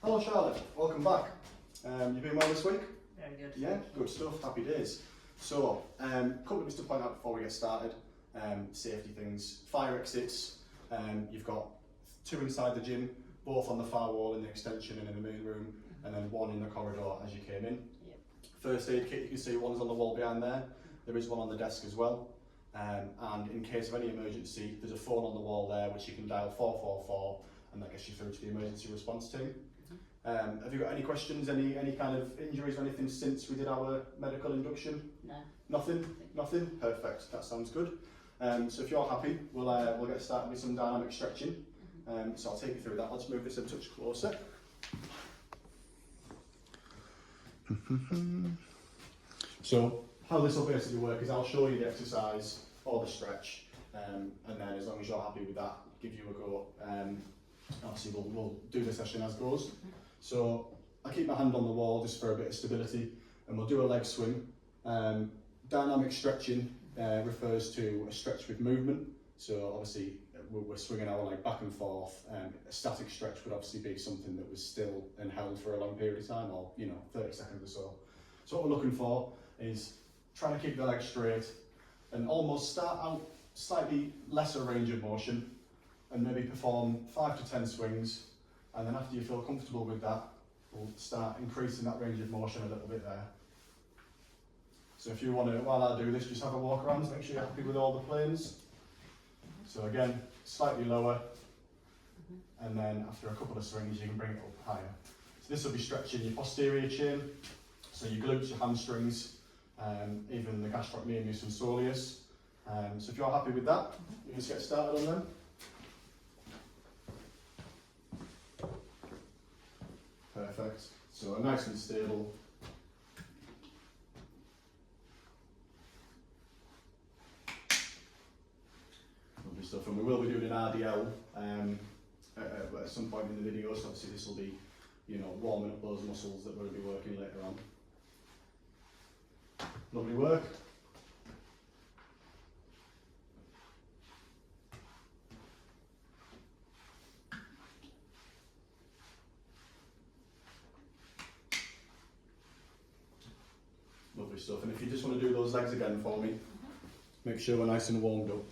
Hello Charlotte, welcome back. You been well this week? Very good. Yeah, good stuff, happy days. So, couple of bits to point out before we get started. Safety things, fire exits, you've got 2 inside the gym, both on the far wall in the extension and in the main room, and then 1 in the corridor as you came in. Yep. First aid kit, you can see one's on the wall behind there. There is one on the desk as well. And in case of any emergency, there's a phone on the wall there which you can dial 444 and that gets you through to the emergency response team. Have you got any questions, any kind of injuries or anything since we did our medical induction? No. Nothing? Nothing? Perfect, that sounds good. So if you're happy, we'll get started with some dynamic stretching. So I'll take you through that. Let's move this a touch closer. So how this will basically work is I'll show you the exercise or the stretch, and then as long as you're happy with that, give you a go. Obviously we'll do the session as goes. So I keep my hand on the wall just for a bit of stability, and we'll do a leg swing. Dynamic stretching refers to a stretch with movement. So obviously we're swinging our leg back and forth. A static stretch would obviously be something that was still and held for a long period of time, or 30 seconds or so. So what we're looking for is trying to keep the leg straight and almost start out slightly lesser range of motion and maybe perform 5 to 10 swings, and then after you feel comfortable with that, we'll start increasing that range of motion a little bit there. So if you want to, while I do this, just have a walk around to make sure you're happy with all the planes. So again, slightly lower, and then after a couple of swings you can bring it up higher. So this will be stretching your posterior chain, so your glutes, your hamstrings, even the gastrocnemius and soleus. So if you're happy with that, you can just get started on them. Perfect. So nice and stable. Lovely stuff. And we will be doing an RDL at some point in the video. So obviously this will be, warming up those muscles that we'll be working later on. Lovely work. Lovely stuff. And if you just want to do those legs again for me, make sure we're nice and warmed up.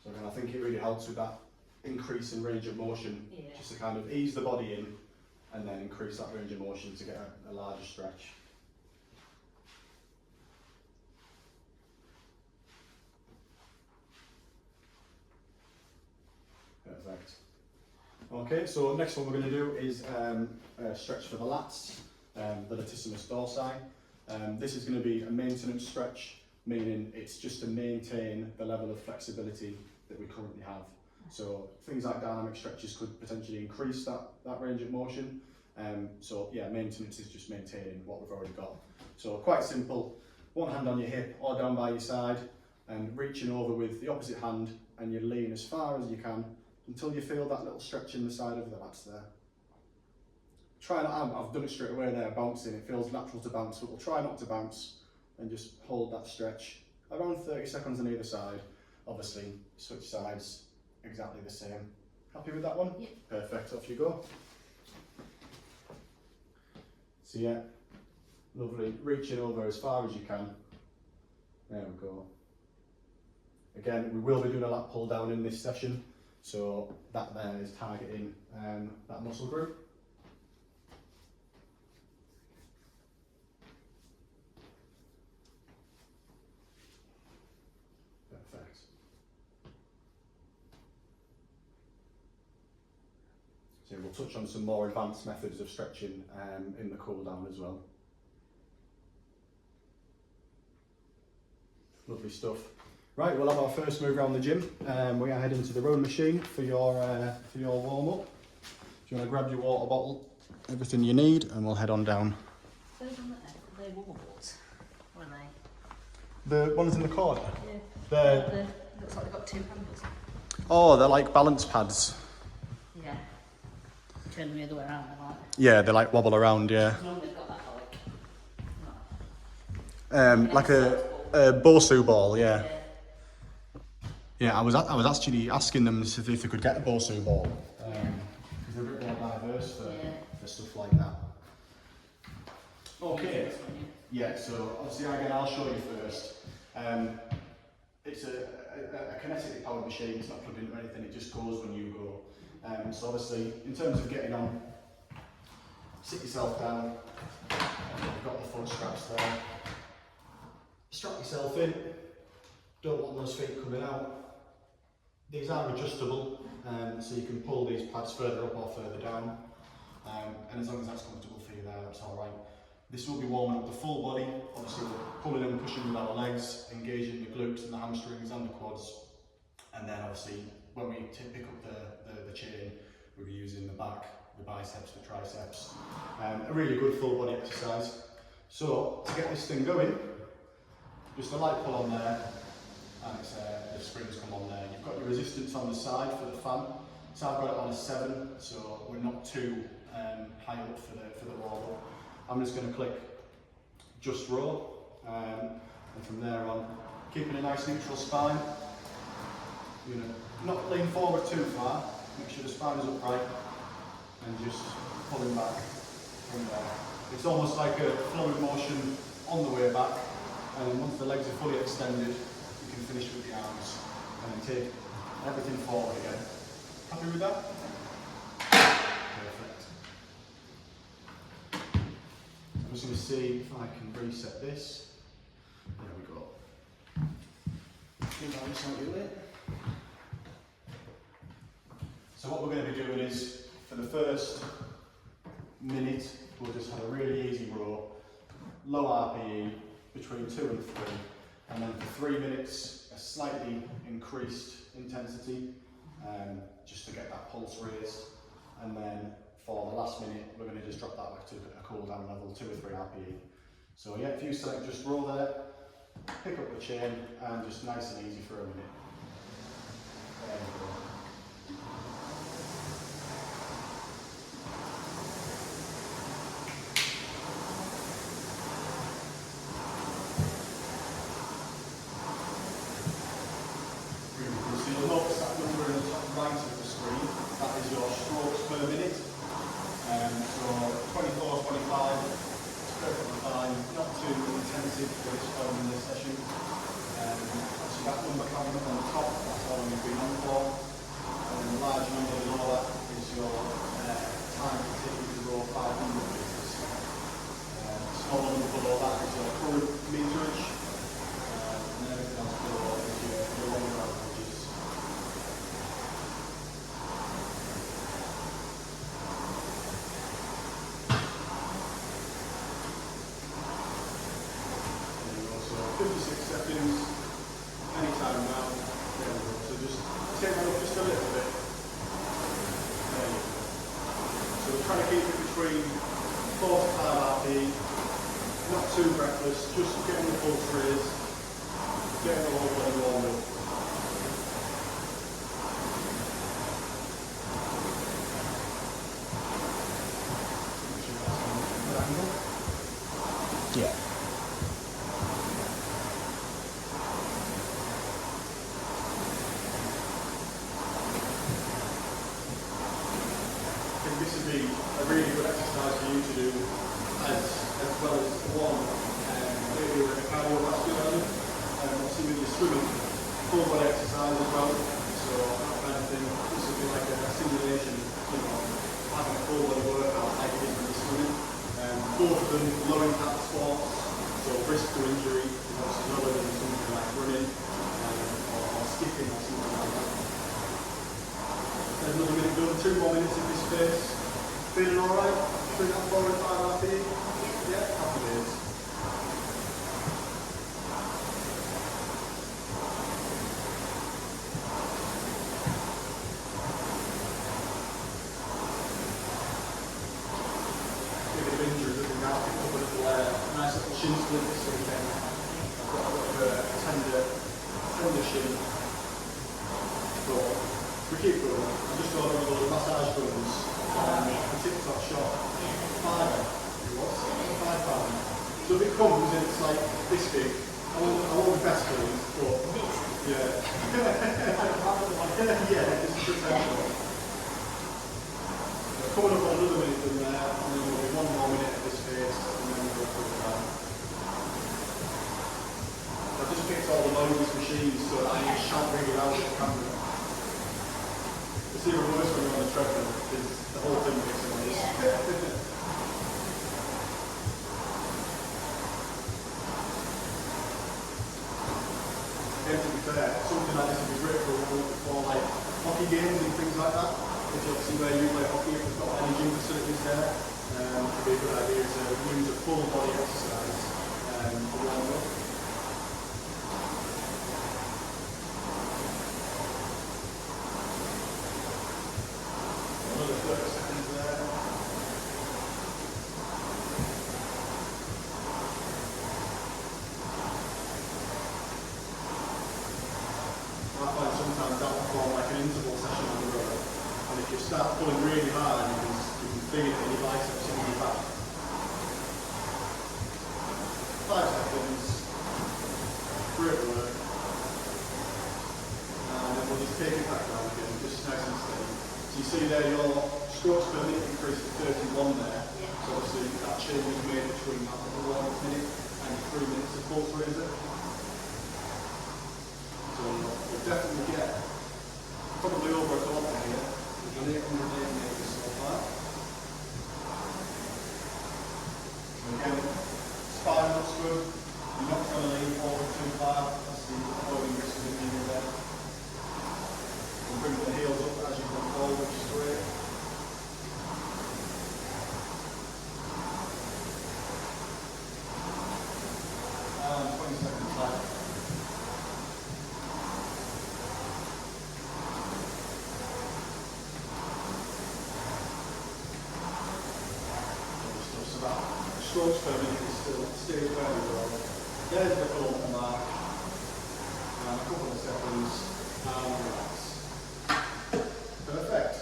So again, I think it really helps with that increase in range of motion, just to kind of ease the body in and then increase that range of motion to get a larger stretch. Perfect. Okay, so next one we're going to do is a stretch for the lats, the latissimus dorsi. This is going to be a maintenance stretch, meaning it's just to maintain the level of flexibility that we currently have. So things like dynamic stretches could potentially increase that range of motion. So yeah, maintenance is just maintaining what we've already got. So quite simple, one hand on your hip or down by your side, and reaching over with the opposite hand, and you lean as far as you can until you feel that little stretch in the side of the lats there. Try not, I've done it straight away there, bouncing, it feels natural to bounce, but we'll try not to bounce and just hold that stretch. Around 30 seconds on either side. Obviously, switch sides, exactly the same. Happy with that one? Yep. Perfect, off you go. So yeah, lovely, reaching over as far as you can. There we go. Again, we will be doing a lat pull down in this session, so that there is targeting that muscle group. Perfect. So we'll touch on some more advanced methods of stretching in the cool down as well. Lovely stuff. Right, we'll have our first move around the gym. We're going to head into the rowing machine for your warm up. If you want to grab your water bottle, everything you need, and we'll head on down. Those on there, are they warm boards? Or are they? The ones in the corner? Yeah. Looks like they've got 2 handles. Oh, they're like balance pads. Yeah. Turn them the other way around, aren't Yeah, they like wobble around, yeah. they? Nobody's got that like. No. Like a Bosu ball, yeah. Yeah, I was actually asking them if they could get a Bosu ball. Because they're a bit more diverse for stuff like that. Okay. Yeah, so obviously again I'll show you first. It's a kinetically powered machine, it's not plugged into anything, it just goes when you go. So obviously in terms of getting on, sit yourself down, you've got the foot straps there. Strap yourself in, don't want those feet coming out. These are adjustable, so you can pull these pads further up or further down, and as long as that's comfortable for you there, that's alright. This will be warming up the full body, obviously we're pulling and pushing with our legs, engaging the glutes and the hamstrings and the quads, and then obviously when we pick up the chain, we'll be using the back, the biceps, the triceps. A really good full body exercise. So to get this thing going, just a light pull on there, and it's, the springs come on there. You've got your resistance on the side for the fan. So I've got it on a 7, so we're not too high up for the wall up. I'm just going to click just row, and from there on, keeping a nice neutral spine. You know, not lean forward too far. Make sure the spine is upright, and just pulling back from there. It's almost like a flowing motion on the way back, and then once the legs are fully extended, you can finish with the arms, and then take everything forward again. Happy with that? Perfect. I'm just going to see if I can reset this. There we go. That's how you do it. So what we're going to be doing is, for the first minute, we'll just have a really easy row, low RPE, between 2 and 3, and then for 3 minutes, a slightly increased intensity, just to get that pulse raised, and then for the last minute, we're going to just drop that back to a cool down level, 2 or 3 RPE. So yeah, if you select just row there, pick up the chain, and just nice and easy for a minute. There we go. Too breathless, just getting the pulse raised, getting the whole body warmed up. Yeah. I think this would be a really good exercise for you to do as well as one, maybe with a cardiovascular element, obviously with your swimming, full body exercise as well, so that kind of thing. This would be like a simulation, you know, having a full body workout like it is with the swimming. Both of them low impact sports, so risk to injury is obviously lower than something like running or skipping or something like that. There's another minute done, 2 more minutes in this space. Feeling alright? Bring that forward 5 RP. Yeah, happy days. Maybe the injury doesn't now pick up a little nice little shin splint this weekend. I've got a bit of a tender shin. But we keep going. I'm just going over those massage guns. the tip-top shot, Yeah. £5 it was, £5. So if it comes and it's like this big, I won't be best pleased, but yeah. Yeah, just pretend. Coming up on another minute from there, and then we'll do one more minute of this phase, and then we'll go through the time. I've just picked all the noisiest machines so that I can shout really loud at the camera. It's even worse when you're on the treadmill, because the whole thing makes a noise. Again, to be fair, something like this would be great for like hockey games and things like that. If you obviously where you play hockey, if there's got any gym facilities there, it would be a good idea to use a full body exercise to warm up. Another 30 seconds there. I find sometimes that will form like an interval session on the road. And if you start pulling really hard, you can feel it in your biceps and your back. 5 seconds. Great work. And then we'll just take it back down again, just nice and steady. So you see there your strokes per minute increased to 31 there. Yeah. So obviously that change was made between that 1 minute and 3 minutes of pulse raiser. So we'll definitely get probably over a kilometre here. We've done 808 metres so far. So again, spine looks good. You're not trying to lean forward too far. That's the avoiding risk of injury there. We'll bring the heels up as you come forward, which is great. And 20 seconds left. So that strokes per minute is still stays very well. There's the kilometre mark. And a couple of seconds. And relax. Perfect.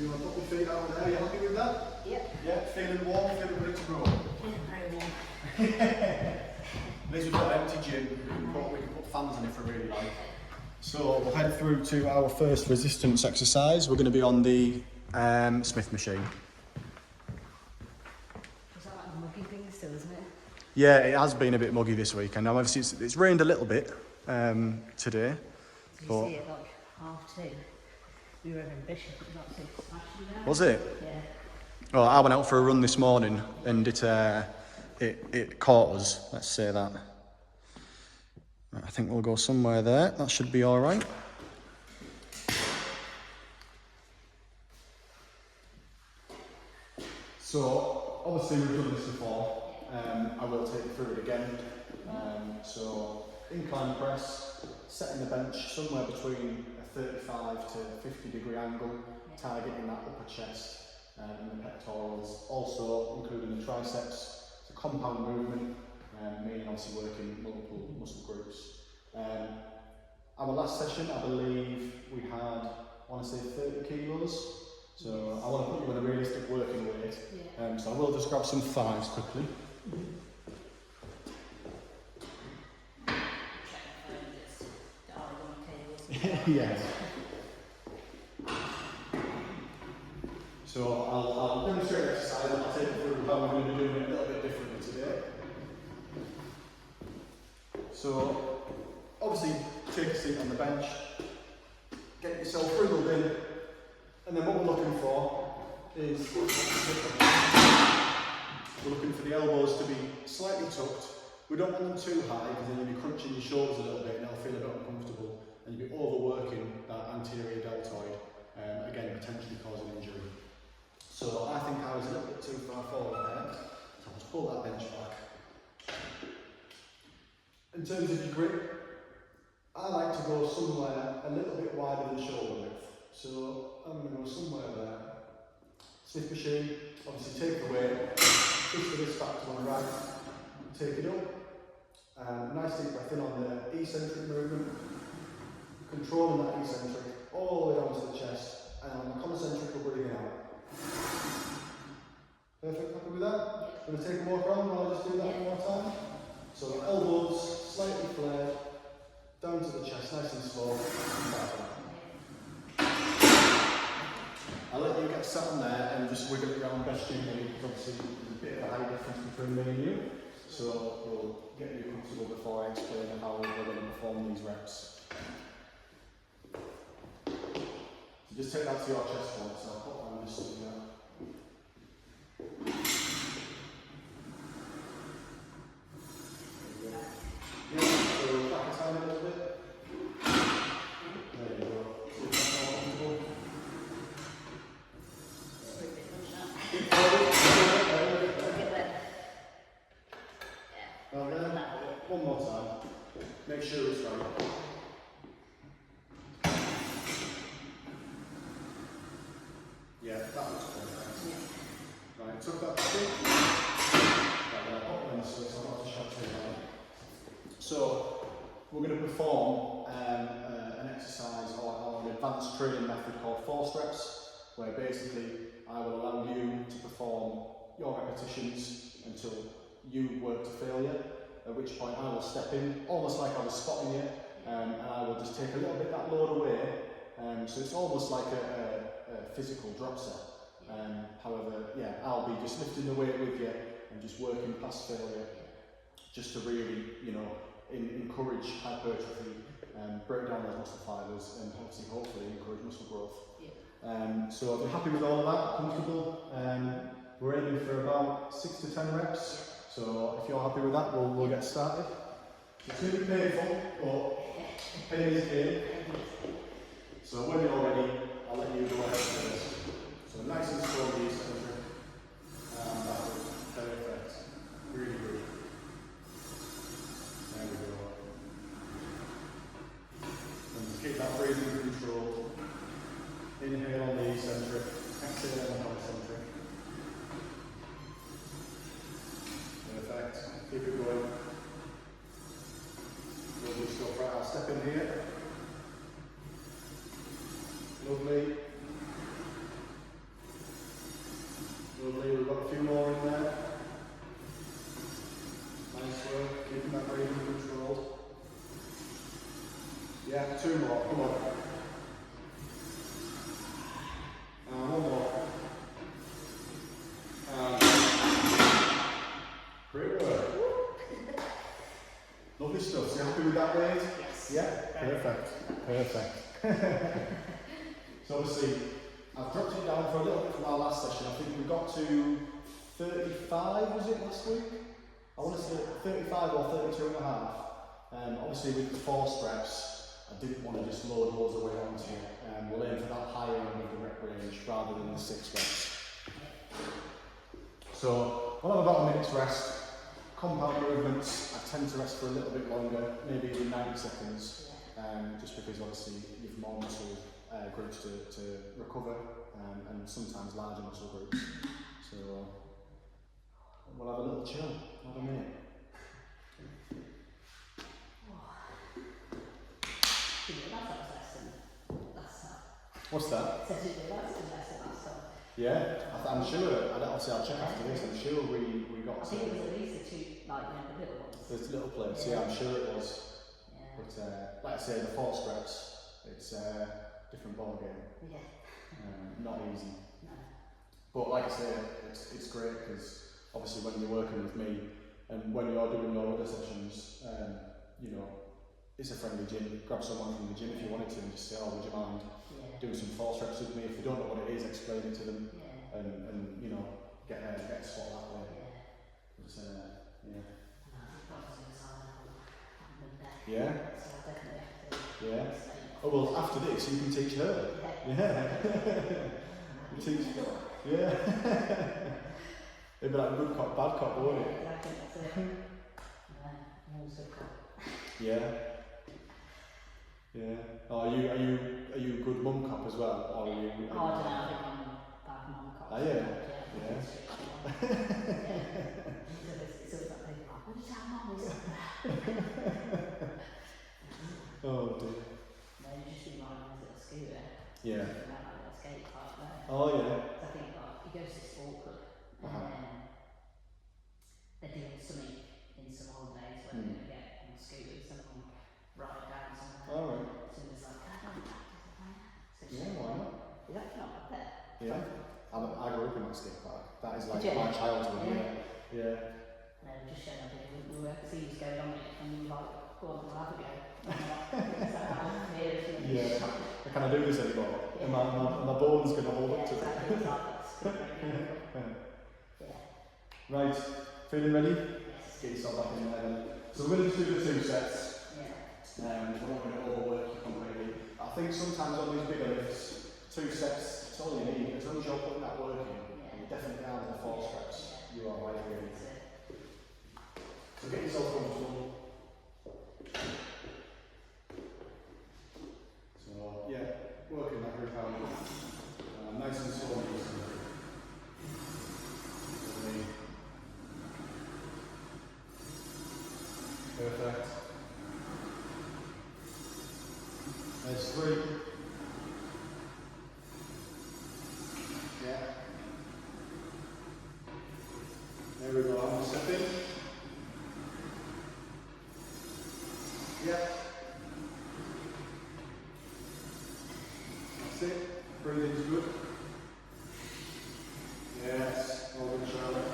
You want to put your feet out there? Are you happy with that? Yep. Yeah, feeling warm, feeling ready to roll. Very warm. This is an empty gym. We can put fans in if we really like. So we'll head through to our first resistance exercise. We're going to be on the Smith machine. Is that like muggy thing still, isn't it? Yeah, it has been a bit muggy this week, and obviously it's rained a little bit today. Did you But see it like 2:30? We were in Bishop, it was absolutely smashing there. was it? Yeah. Well, I went out for a run this morning, and it caught us. Let's say that. Right, I think we'll go somewhere there. That should be all right. So obviously we've done this before. I will take you through it again. So incline press, setting the bench somewhere between a 35 to 50 degree angle, targeting that upper chest and the pectorals, also including the triceps. It's a compound movement, meaning obviously working multiple muscle groups. Our last session, I believe we had, I want to say 30 kilos. So I want to put you on a realistic working weight. Yeah. So I will just grab some fives quickly. Yeah. So I'll demonstrate the exercise and I'll take you through how we're going to be doing it a little bit differently today. So obviously take a seat on the bench, get yourself wriggled in, and then what we're looking for is we're looking for the elbows to be slightly tucked. We don't want them too high because then you'll be crunching your shoulders a little bit and they'll feel a bit uncomfortable and you'll be overworking that anterior deltoid, again potentially causing injury. So I think I was a little bit too far forward there, so I'll just pull that bench back. In terms of your grip, I like to go somewhere a little bit wider than shoulder width. So I'm going to go somewhere there. Smith machine, obviously take the weight, twist the wrist back to my right, take it up. Nice deep breath in on the eccentric movement, controlling that eccentric all the way onto the chest, and on the concentric we're breathing out. Perfect, happy with that? Going to take a walk around and I'll just do that one more time. So elbows slightly flared, down to the chest, nice and slow, and back up. I'll let you get sat on there and just wiggle it around best you can, because obviously there's a bit of a height difference between me and you. So we'll get you comfortable before I explain how we're going to perform these reps. So just take that to your chest point, so I'll put that on this here. Yeah, so back a tiny little bit. There you go. See if that's more comfortable. Keep forward. Okay, one more time. Make sure it's right. Yeah, that looks perfect. Right, took that back in. Right, then I'll pop it in this way so I'm not to shut it down. So, we're going to perform an exercise or an advanced training method called force reps, where basically I will allow you to perform your repetitions until you work to failure, at which point I will step in, almost like I was spotting you, and I will just take a little bit that load away, so it's almost like a physical drop set. However, yeah, I'll be just lifting the weight with you and just working past failure, just to really, you know, encourage hypertrophy, break down those muscle fibres, and obviously, hopefully, encourage muscle growth. So if you're happy with all of that, comfortable, we're aiming for about 6 to 10 reps. So if you're happy with that, we'll get started. It's going to be painful, but pain is gain. So when you're ready, I'll let you go ahead with this. So nice and slowly, eccentric, and backward, perfect, really good. There we go. And just keep that breathing control. Inhale on the eccentric, exhale on the concentric. Perfect. Keep it going. Lovely stuff. Right, I'll step in here. Lovely. Lovely. We've got a few more in there. Nice work. Keeping that breathing controlled. Yeah, 2 more. Come on. And 1 more. Great work. Lovely stuff. So you happy with that, Wade? Yes. Yeah? Perfect. Perfect. So obviously, I've dropped it down for a little bit from our last session. I think we got to 35, was it, last week? I want to say 35 or 32 and a half. Obviously with the force reps, I didn't want to just load loads of weight onto you. We'll aim for that higher end of the rep range rather than the 6 reps. So we'll have about a minute's rest. Compound movements, I tend to rest for a little bit longer, maybe even 90 seconds, just because obviously you've more muscle groups to recover, and sometimes larger muscle groups. So we'll have a little chill, have a minute. What's that? Yeah, I'm sure. Obviously, I'll check after this. I'm sure we got. I think it was at least the 2, like the little ones. There's little plates. Yeah, I'm sure it was. Yeah. But like I say, the force reps, it's a different ball game. Yeah. Not easy. No. But like I say, it's great because obviously when you're working with me and when you're doing your other sessions, you know, it's a friendly gym. Grab someone from the gym if you wanted to and just say, oh, would you mind doing some force reps with me? If they don't know what it is, explain it to them, and you know, get a spot that way. But, yeah. Yeah. Oh well, after this you can teach her. Yeah. You teach. Yeah. It'd be like good cop, bad cop, wouldn't it? Yeah. Yeah. Oh, are you a good mum cop as well, or are you? Oh, I don't know. I think I'm a bad mum cop. Are you? Yeah. It's always like, what did you tell mum was there? Oh dear. No, you just remind me of a scooter. Yeah. Like a skate park there. Oh yeah. I think like is like Yeah. my childhood. Yeah. Yeah. No, just showing up here. We were seeing going on it, and we were like, go on, we'll have a go. Yeah. I can't do this anymore. Yeah. And my bones going to hold up to it. Yeah. Right, feeling ready? Get yourself back in there then. So we're going to do the 2 sets. Yeah. We're not going to overwork you completely. I think sometimes on these bigger lifts, 2 sets, it's all you need. As long as you're putting that work in, you definitely are with the 4 reps. You are right really. So get yourself comfortable. So yeah, working that grip out. Nice and slow. Perfect. There's 3. Yeah. There we go. I'm stepping. Yeah. That's it. Breathing's good. Yes. Well done, Charlotte.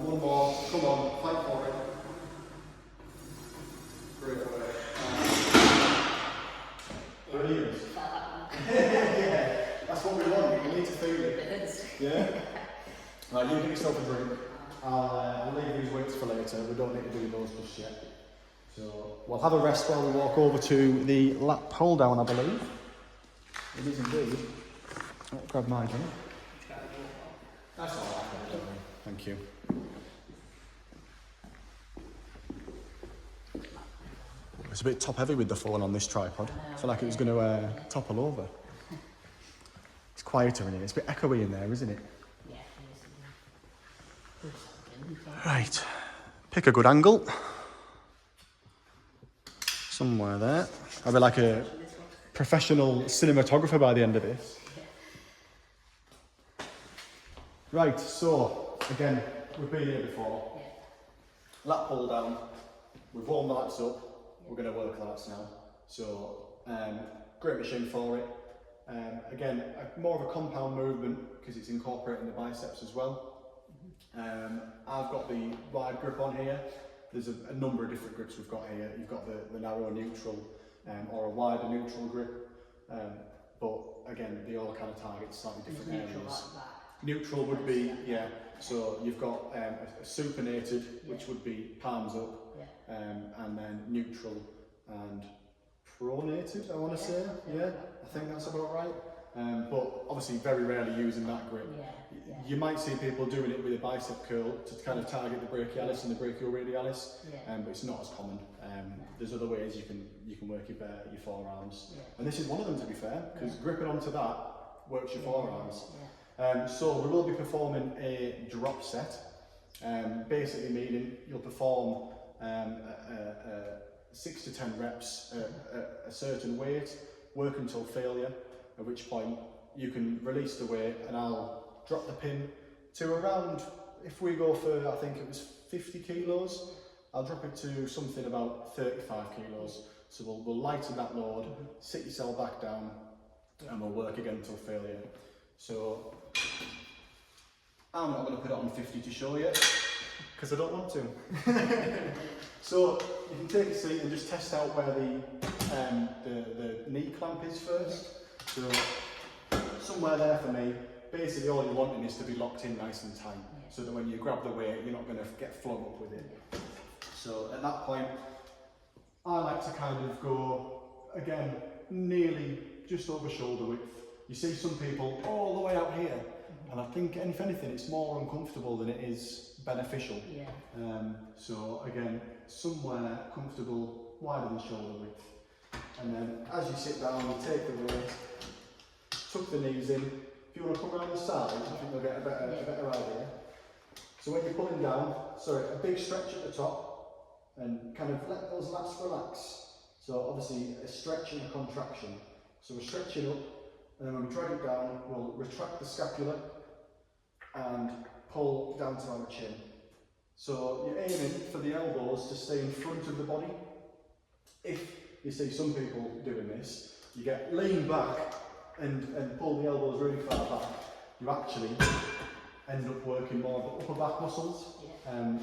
One more. Come on. Fight for it. Great work. Brilliant. Yeah. That's what we want. We need to feel it. Yeah. Right. You get yourself a drink. I'll leave these weights for later. We don't need to do those just yet. So we'll have a rest while we walk over to the lap pull down, I believe. It is indeed. I'll grab my drink. That's all right. Thank you. It's a bit top heavy with the phone on this tripod. I feel like it was going to topple over. It's quieter in here. It's a bit echoey in there, isn't it? Yeah, it is. Right. Pick a good angle. Somewhere there. I'll be like a professional cinematographer by the end of this. Right, so again, we've been here before. Lat pull down. We've warmed the lats up. We're going to work the lats now. So, great machine for it. Again, more of a compound movement because it's incorporating the biceps as well. I've got the wide grip on here. There's a number of different grips we've got here. You've got the narrow neutral or a wider neutral grip. But again, they all kind of target slightly different areas. Neutral would be, yeah, so you've got a supinated, which would be palms up, and then neutral and pronated, I want to say, yeah, I think that's about right. But obviously very rarely using that grip. You might see people doing it with a bicep curl to kind of target the brachialis and the brachioradialis, but it's not as common. There's other ways you can work your forearms, and this is one of them, to be fair, because gripping onto that works your forearms. So we will be performing a drop set, basically meaning you'll perform 6 to 10 reps at a certain weight, work until failure, at which point you can release the weight and I'll drop the pin to around, if we go for, I think it was 50 kilos, I'll drop it to something about 35 kilos. So we'll lighten that load, sit yourself back down, and we'll work again until failure. So I'm not going to put it on 50 to show you, because I don't want to. So you can take a seat and just test out where the knee clamp is first. So somewhere there for me. Basically all you're wanting is to be locked in nice and tight, so that when you grab the weight, you're not going to get flung up with it. So at that point, I like to kind of go, again, nearly just over shoulder width. You see some people all the way out here, and I think, if anything, it's more uncomfortable than it is beneficial. So again, somewhere comfortable, wider than shoulder width. And then as you sit down, you take the weight, tuck the knees in. If you want to come around the side, I think you'll get a better idea. So when you're pulling down, a big stretch at the top, and kind of let those lats relax. So obviously a stretch and a contraction. So we're stretching up, and then when we drag it down, we'll retract the scapula and pull down to our chin. So you're aiming for the elbows to stay in front of the body. If you see some people doing this, you get lean back and pull the elbows really far back, you actually end up working more of the upper back muscles,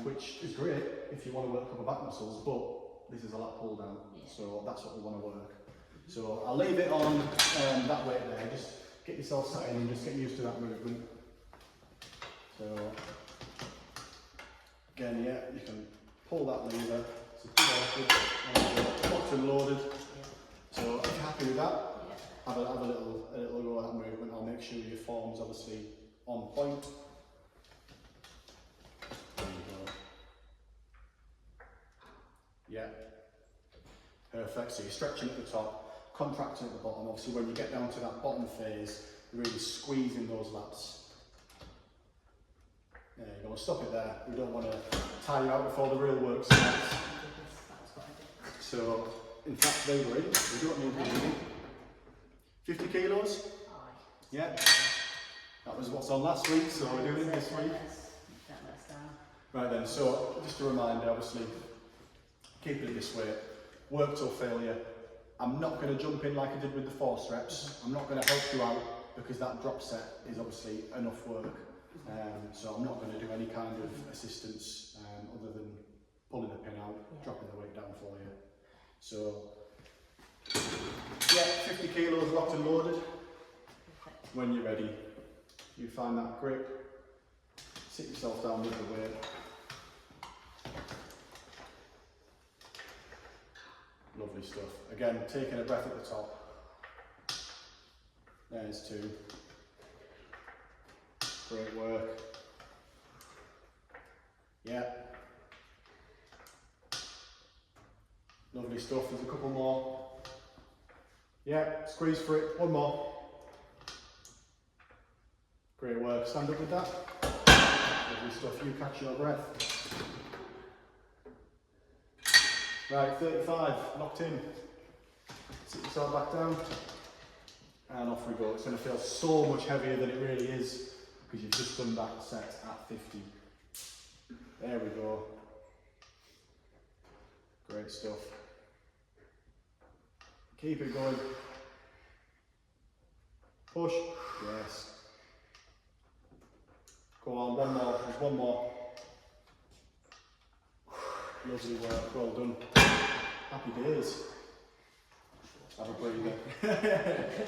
which is great if you want to work upper back muscles, but this is a lat pull down, so that's what we want to work. So I'll leave it on that weight there, just get yourself sat in and just get used to that movement. So again, you can pull that lever, so locked and loaded. So if you're happy with that, have a little go at that movement. I'll make sure your form's obviously on point. There you go. Yeah. Perfect. So you're stretching at the top, contracting at the bottom. Obviously when you get down to that bottom phase, you're really squeezing those lats. There you go. We'll stop it there. We don't want to tire you out before the real work starts. So in fact, they were in. We don't need to do 50 kilos? Yeah. That was what's on last week, so we're doing it this week. Right then, so just a reminder, obviously, keep it this way. Work till failure. I'm not going to jump in like I did with the force reps. I'm not going to help you out because that drop set is obviously enough work. So I'm not going to do any kind of assistance other than pulling the pin out, dropping the weight down for you. So, yeah, 50 kilos locked and loaded. When you're ready, you find that grip, sit yourself down with the weight. Lovely stuff. Again, taking a breath at the top. There's 2. Great work. Yeah. Lovely stuff. There's a couple more. Yeah, squeeze for it. 1 more. Great work. Stand up with that. Lovely stuff. You catch your breath. Right, 35. Locked in. Sit yourself back down. And off we go. It's going to feel so much heavier than it really is because you've just done that set at 50. There we go. Great stuff. Keep it going. Push. Yes. Go on, 1 more. There's 1 more. Lovely work. Well done. Happy days. Have a breather.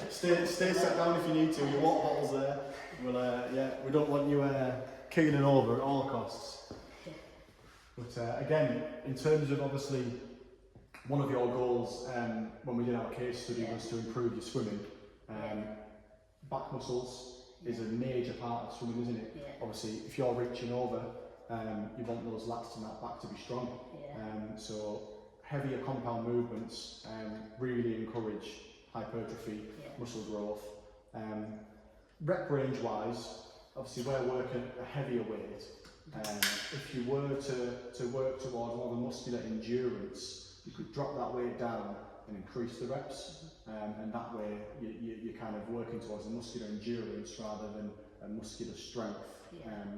stay sat down if you need to. Your water bottle's there. We'll, we don't want you keeling over at all costs. But again, in terms of obviously one of your goals when we did our case study was to improve your swimming. Back muscles is a major part of swimming, isn't it? Obviously, if you're reaching over, you want those lats and that back to be strong. So heavier compound movements really encourage hypertrophy, muscle growth. Rep range wise, obviously we're working a heavier weight. If you were to work towards more of a muscular endurance, you could drop that weight down and increase the reps, and that way you're kind of working towards a muscular endurance rather than a muscular strength,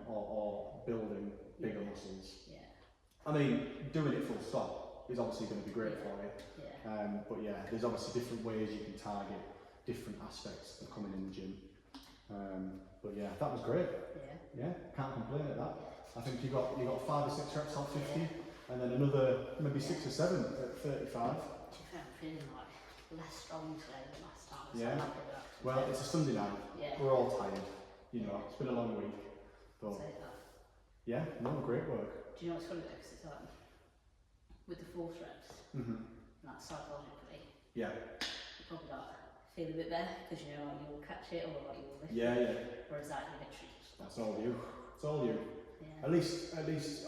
or building bigger muscles. I mean, doing it full stop is obviously going to be great for you, but yeah, there's obviously different ways you can target different aspects of coming in the gym. But yeah, that was great. Yeah, can't complain at that. I think you got 5 or 6 reps on 50, and then another maybe 6 or 7 at 35. I'm feeling like less strong today than last time. So Yeah. I'm happy with that. Well, it's a Sunday night. We're all tired. You know, it's been a long week. But Say that. yeah, no, great work. Do you know what's funny though? 'Cause it's like with the force reps, and that psychologically, Yeah. you probably like feel a bit better because you know like you'll catch it or like you'll lift Yeah, it. yeah. Whereas like literally just That's all you. It's all you. yeah. At least,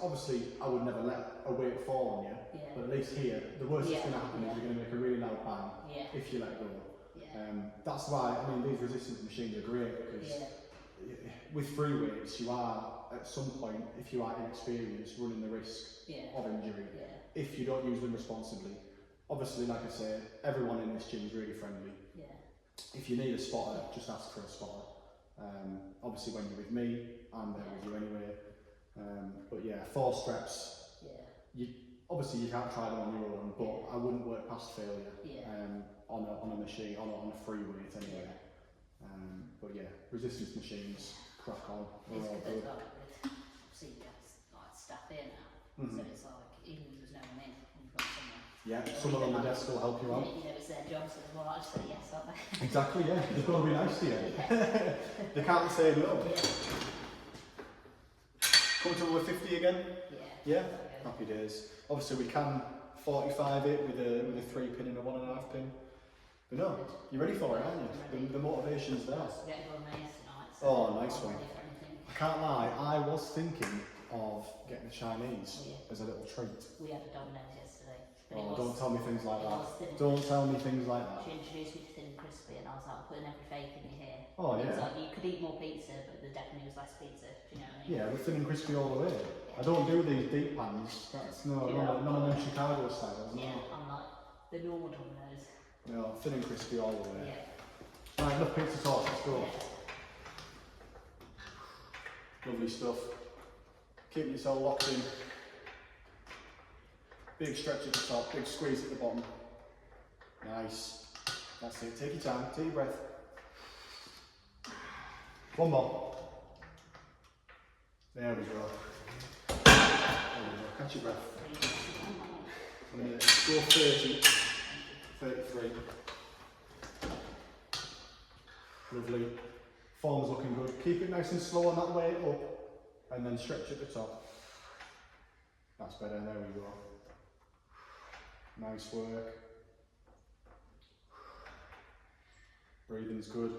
obviously, I would never let a weight fall on you. Yeah. But at least here, the worst that's going to happen is you're going to make a really loud bang Yeah. if you let go. Yeah. That's why, I mean, these resistance machines are great because with free weights, you are, at some point, if you are inexperienced, running the risk of injury if you don't use them responsibly. Obviously, like I say, everyone in this gym is really friendly. If you need a spotter, just ask for a spotter. Obviously, when you're with me, I'm there with you anyway. But yeah, force reps. Obviously, you can't try them on your own, but I wouldn't work past failure on a machine, on a free weight anyway. But yeah, resistance machines, crack on. We're It's all good as good. well with, obviously you have like staff here now, so it's like, even if there's no one in, you've got someone. Yeah, someone on the desk will help you out. You know, it's their job, so they're more likely to say yes, aren't they? Exactly, yeah. They've got to be nice to you. They can't say no. Comfortable with 50 again? Yeah? Happy days. Obviously we can 45 it with a 3 pin and a 1.5 pin. But no, you're ready for it, aren't you? The motivation's there. Getting bolognese tonight, so Oh, nice I'm one. ready for anything. I can't lie, I was thinking of getting a Chinese as a little treat. We had a Domino's yesterday. But Oh, it was, don't tell me things like it that. was thin and Don't crispy. tell me things like that. She introduced me to thin and crispy, and I was like, I'm putting every faith in you here. Oh, It was yeah. like, you could eat more pizza, but there definitely was less pizza. Do you know what I mean? Yeah, we're thin and crispy all the way. I don't do these deep pans. That's none of them Chicago styles, no. Yeah, I'm like the normal Domino's. No, thin and crispy all the way. Yeah. Right, enough pizza talk, let's go. Yeah. Lovely stuff. Keeping yourself locked in. Big stretch at the top, big squeeze at the bottom. Nice. That's it. Take your time, take your breath. One more. There we go. Catch your breath. I'm going to go 30, 33. Lovely. Form's looking good. Keep it nice and slow on that way up, and then stretch at the top. That's better. There we go. Nice work. Breathing's good.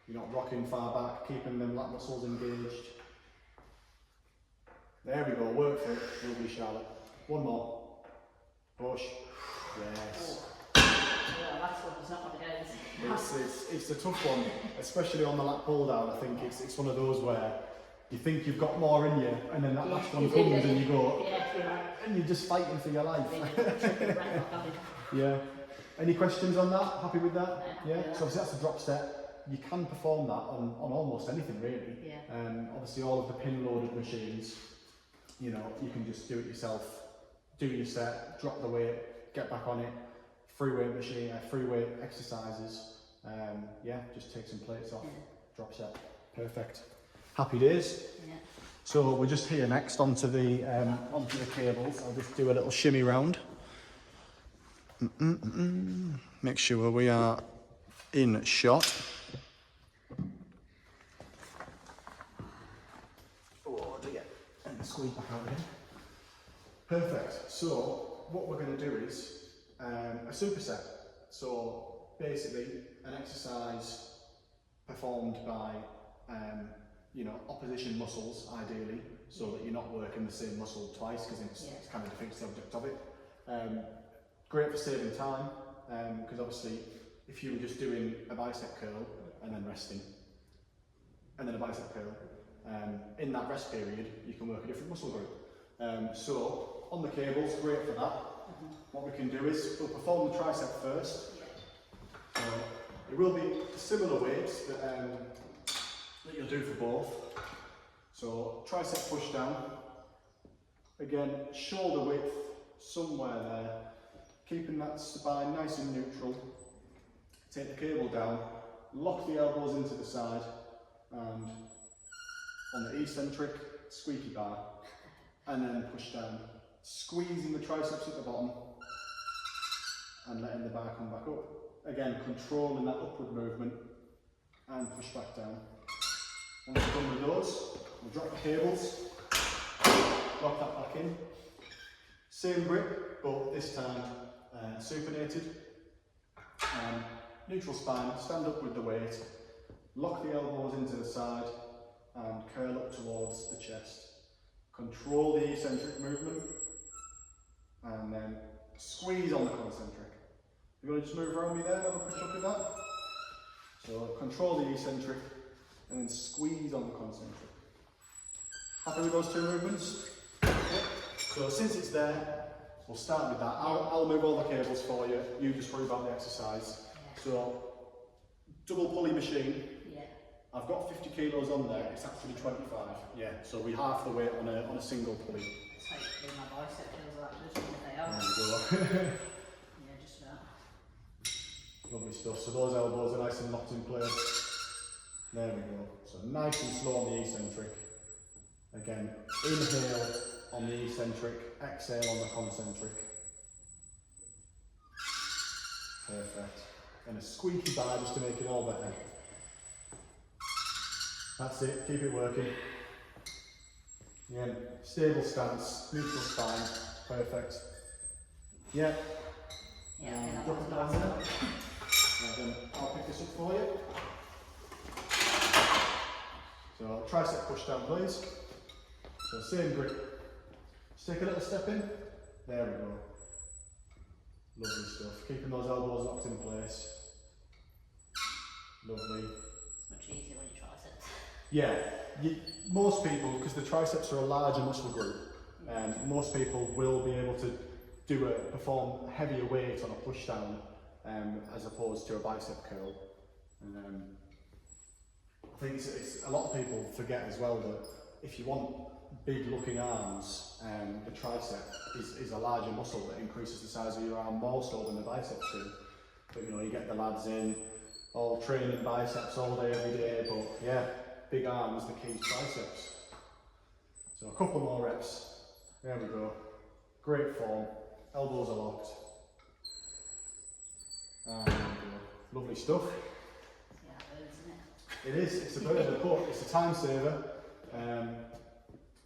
You're not rocking far back, keeping them lat muscles engaged. There we go, work for it. Lovely, Charlotte. One more. Push. Yes. Yeah, last one was not one of those. It's a tough one, especially on the lat pull down. I think it's one of those where you think you've got more in you, and then that last one comes and you go, and you're just fighting for your life. Yeah. Any questions on that? Happy with that? Yeah. So obviously that's a drop step. You can perform that on almost anything really. Yeah. Obviously all of the pin loaded machines, you know, you can just do it yourself. Do your set, drop the weight, get back on it. Free weight machine, free weight exercises. Yeah, just take some plates off. Drop set. Perfect. Happy days. Yeah. So we're just here next onto the cables. I'll just do a little shimmy round. Make sure we are in shot. Oh dear. And squeeze back out again. Perfect. So what we're going to do is a superset. So basically an exercise performed by you know, opposition muscles ideally, so that you're not working the same muscle twice, because it's kind of defeats the object of it. Great for saving time, because obviously if you were just doing a bicep curl and then resting, and then a bicep curl, in that rest period you can work a different muscle group. So on the cables, great for that. What we can do is we'll perform the tricep first. It will be similar weights that you'll do for both. So tricep push down. Again, shoulder width somewhere there. Keeping that spine nice and neutral. Take the cable down, lock the elbows into the side, and on the eccentric, squeaky bar, and then push down. Squeezing the triceps at the bottom, and letting the bar come back up. Again, controlling that upward movement, and push back down. Once we're done with those, we'll drop the cables, lock that back in. Same grip, but this time supinated. Neutral spine, stand up with the weight, lock the elbows into the side, and curl up towards the chest. Control the eccentric movement, and then squeeze on the concentric. You're going to just move around me there and have a quick look at that. So control the eccentric, and then squeeze on the concentric. Happy with those two movements? Yep. So since it's there, we'll start with that. I'll move all the cables for you. You just worry about the exercise. So double pulley machine. I've got 50 kilos on there. It's actually 25. Yeah. So we half the weight on a single pulley. So hopefully my bicep feels like this when they are. There we go. Yeah, just about. Lovely stuff. So those elbows are nice and locked in place. There we go. So nice and slow on the eccentric. Again, inhale on the eccentric, exhale on the concentric. Perfect. And a squeaky bar just to make it all better. That's it, keep it working. Again, stable stance, neutral spine, perfect. Yeah. Drop it down there. Right, then I'll pick this up for you. So tricep push down please. So same grip. Just take a little step in. There we go. Lovely stuff. Keeping those elbows locked in place. Lovely. It's much easier when you triceps. Yeah, most people, because the triceps are a larger muscle group, most people will be able to perform heavier weight on a push down as opposed to a bicep curl. I think it's a lot of people forget as well that if you want big looking arms, the tricep is a larger muscle that increases the size of your arm more so than the biceps do. But you know, you get the lads in all training biceps all day every day, but yeah, big arms, the key is triceps. So a couple more reps. There we go. Great form. Elbows are locked. And there we go. Lovely stuff. Yeah, it is, isn't it? It is. It's a burner, but it's a time saver.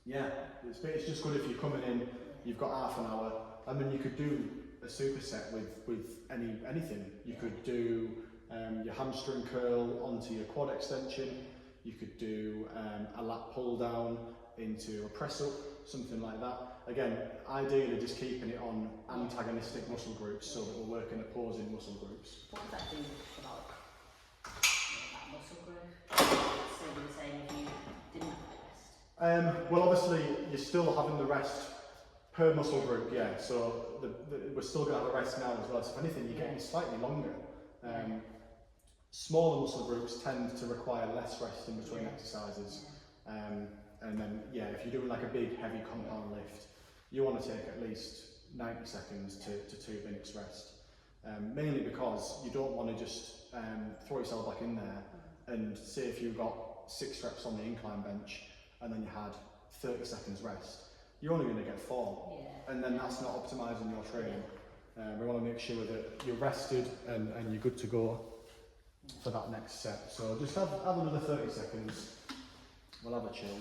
Yeah, it's just good if you're coming in. You've got half an hour. I mean, you could do a superset with anything. You could do your hamstring curl onto your quad extension. You could do a lat pull down into a press up, something like that. Again, ideally just keeping it on antagonistic muscle groups so that we're working opposing muscle groups. What does that do for that muscle group? Still be the same if you didn't have the rest? Well, obviously you're still having the rest per muscle group, yeah. So we're still going to have a rest now as well. So if anything, you're getting slightly longer. Smaller muscle groups tend to require less rest in between exercises. And then, yeah, if you're doing like a big heavy compound lift, you want to take at least 90 seconds to 2 minutes rest. Mainly because you don't want to just throw yourself back in there and say if you've got 6 reps on the incline bench and then you had 30 seconds rest, you're only going to get 4. And then that's not optimising your training. We want to make sure that you're rested and you're good to go for that next set. So just have another 30 seconds. We'll have a chill.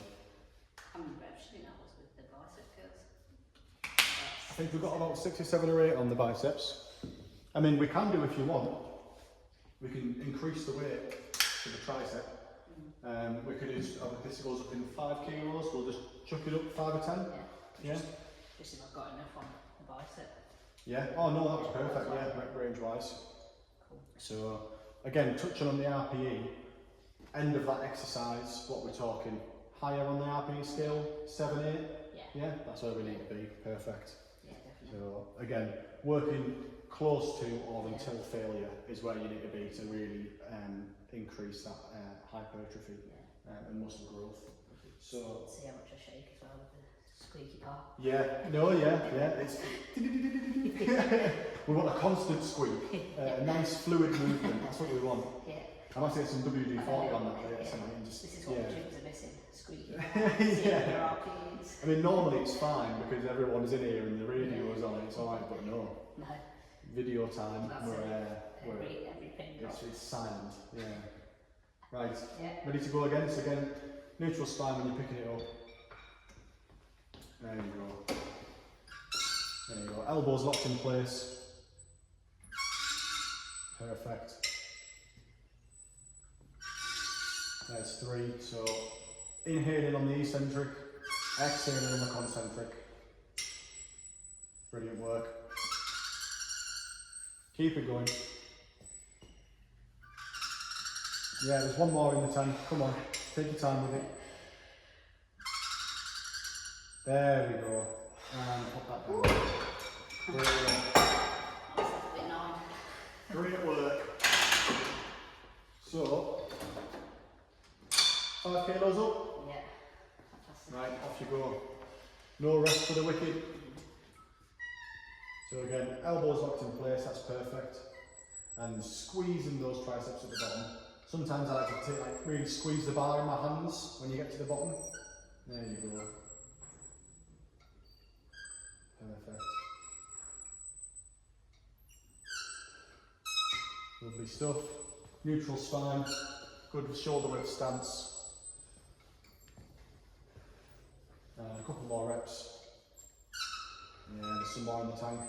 How many reps do you know with the bicep curls? I think we've got about 6 or 7 or 8 on the biceps. I mean, we can do if you want. We can increase the weight for the tricep. We could use, this goes up in 5 kilos, we'll just chuck it up 5 or 10. Yeah. Just if I've got enough on the bicep. Yeah, oh no, that was perfect, yeah, range wise. Cool. So, again, touching on the RPE, end of that exercise, what we're talking, higher on the RPE scale, 7, 8? Yeah, that's where we need to be, perfect. Yeah, definitely. So, again, working close to or until failure is where you need to be to really increase that hypertrophy and muscle growth. So, see how much I shake as well with the squeaky part. Yeah, no, yeah, it's we want a constant squeak, a nice fluid movement, that's what we want. Yeah. I might get some WD-40 on that, so just, this is what the gyms are missing, squeaky. Yeah. I mean, normally it's fine because everyone's in here and the radio's on, it's alright, but no. No. Video time, Every pin drop. it's silent, yeah. Right, Yeah. ready to go again? So again, neutral spine when you're picking it up. There you go. There you go. Elbows locked in place. Perfect. There's 3. So inhaling on the eccentric, exhaling on the concentric. Brilliant work. Keep it going. Yeah, there's 1 more in the tank. Come on, take your time with it. There we go. And put that down. Great work. Great work. So, 5 kilos up. Yeah. Fantastic. Right, off you go. No rest for the wicked. So again, elbows locked in place, that's perfect. and squeezing those triceps at the bottom. Sometimes I like to really squeeze the bar in my hands when you get to the bottom. There you go. Perfect. Lovely stuff. Neutral spine, good shoulder width stance. A couple more reps. Yeah, there's some more in the tank.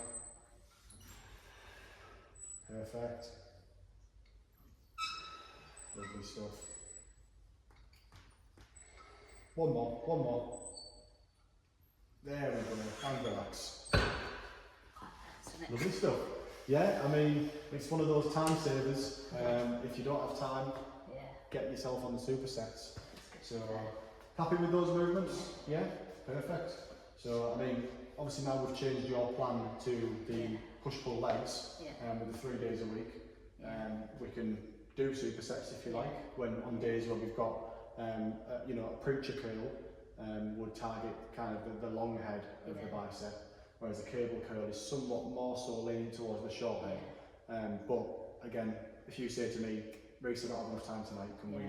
Perfect. Lovely stuff. One more. There we go, and relax. Lovely stuff. Yeah, I mean, it's one of those time savers. If you don't have time, get yourself on the supersets. So, happy with those movements? Yeah, perfect. So, I mean, obviously now we've changed your plan to the push-pull legs with the 3 days a week. We can do supersets if you like, when on days where we've got, you know, a preacher curl would target kind of the long head of the bicep, whereas the cable curl is somewhat more so leaning towards the short head. But again, if you say to me, Reece, I don't have enough time tonight, can we,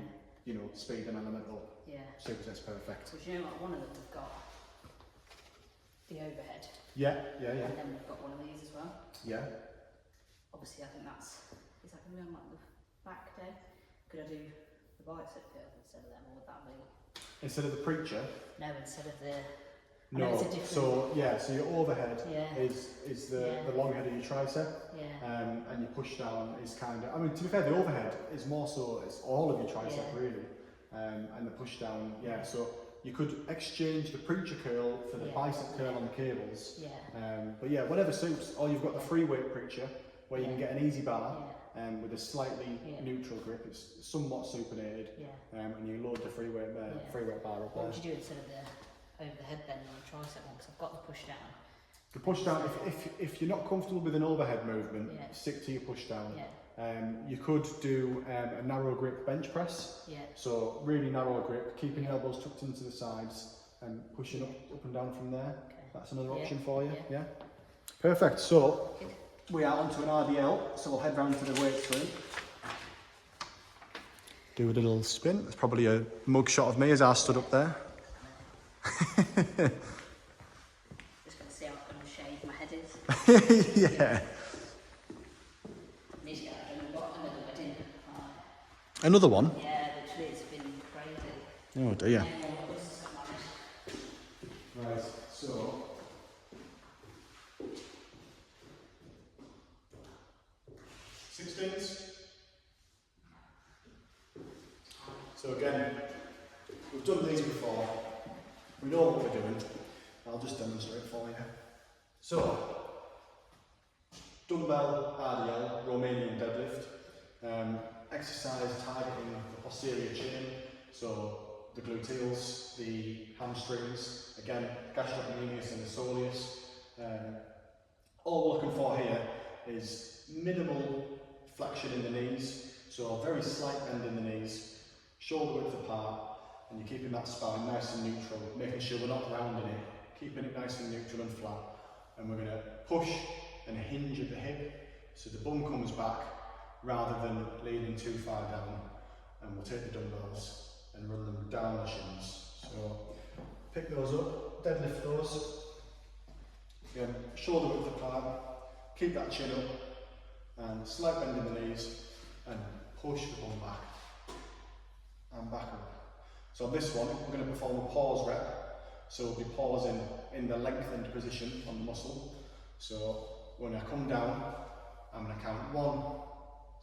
you know, speed an element up? Superset's perfect. Because you know what, one of them we've got the overhead. Yeah. And then we've got one of these as well. Yeah. Obviously, I think is that going to be on like the back day? Could I do the bicep curl instead of them, or would that be? Instead of the preacher? No, instead of the. No, so your overhead is the long head of your tricep, and your push down is kind of, I mean, to be fair, the overhead is more so, it's all of your tricep really, and the push down, so you could exchange the preacher curl for the bicep curl on the cables, but yeah, whatever suits, or you've got the free weight preacher, where you can get an easy bar, with a slightly neutral grip, it's somewhat supinated, and you load the free weight bar up there. What would you do instead of the overhead then on the tricep one? Because I've got the push down. The push down, if you're not comfortable with an overhead movement, stick to your push down. You could do a narrow grip bench press. So really narrow grip, keeping your elbows tucked into the sides and pushing up and down from there. That's another option for you. Yeah. Perfect. So we are onto an RDL. So we'll head round to the weight room. Do a little spin. There's probably a mug shot of me as I stood up there. Just going to see how unshaved my head is. Yeah. Need to get another wedding. Another one? Yeah, literally, it's been crazy. Oh dear. Yeah, Right, so. Sixteens. So again, we've done these before. We know what we're doing. I'll just demonstrate for you. So, dumbbell RDL, Romanian deadlift. Exercise targeting the posterior chain, so the gluteals, the hamstrings, again, gastrocnemius and the soleus. All we're looking for here is minimal flexion in the knees, so a very slight bend in the knees, shoulder width apart, and you're keeping that spine nice and neutral, making sure we're not rounding it, keeping it nice and neutral and flat. And we're going to push and hinge at the hip, so the bum comes back rather than leaning too far down. And we'll take the dumbbells and run them down the shins. So pick those up, deadlift those. Again, shoulder width apart, keep that chin up, and slight bend in the knees, and push the bum back, and back up. So on this one, we're going to perform a pause rep. So we'll be pausing in the lengthened position on the muscle. So when I come down, I'm going to count 1,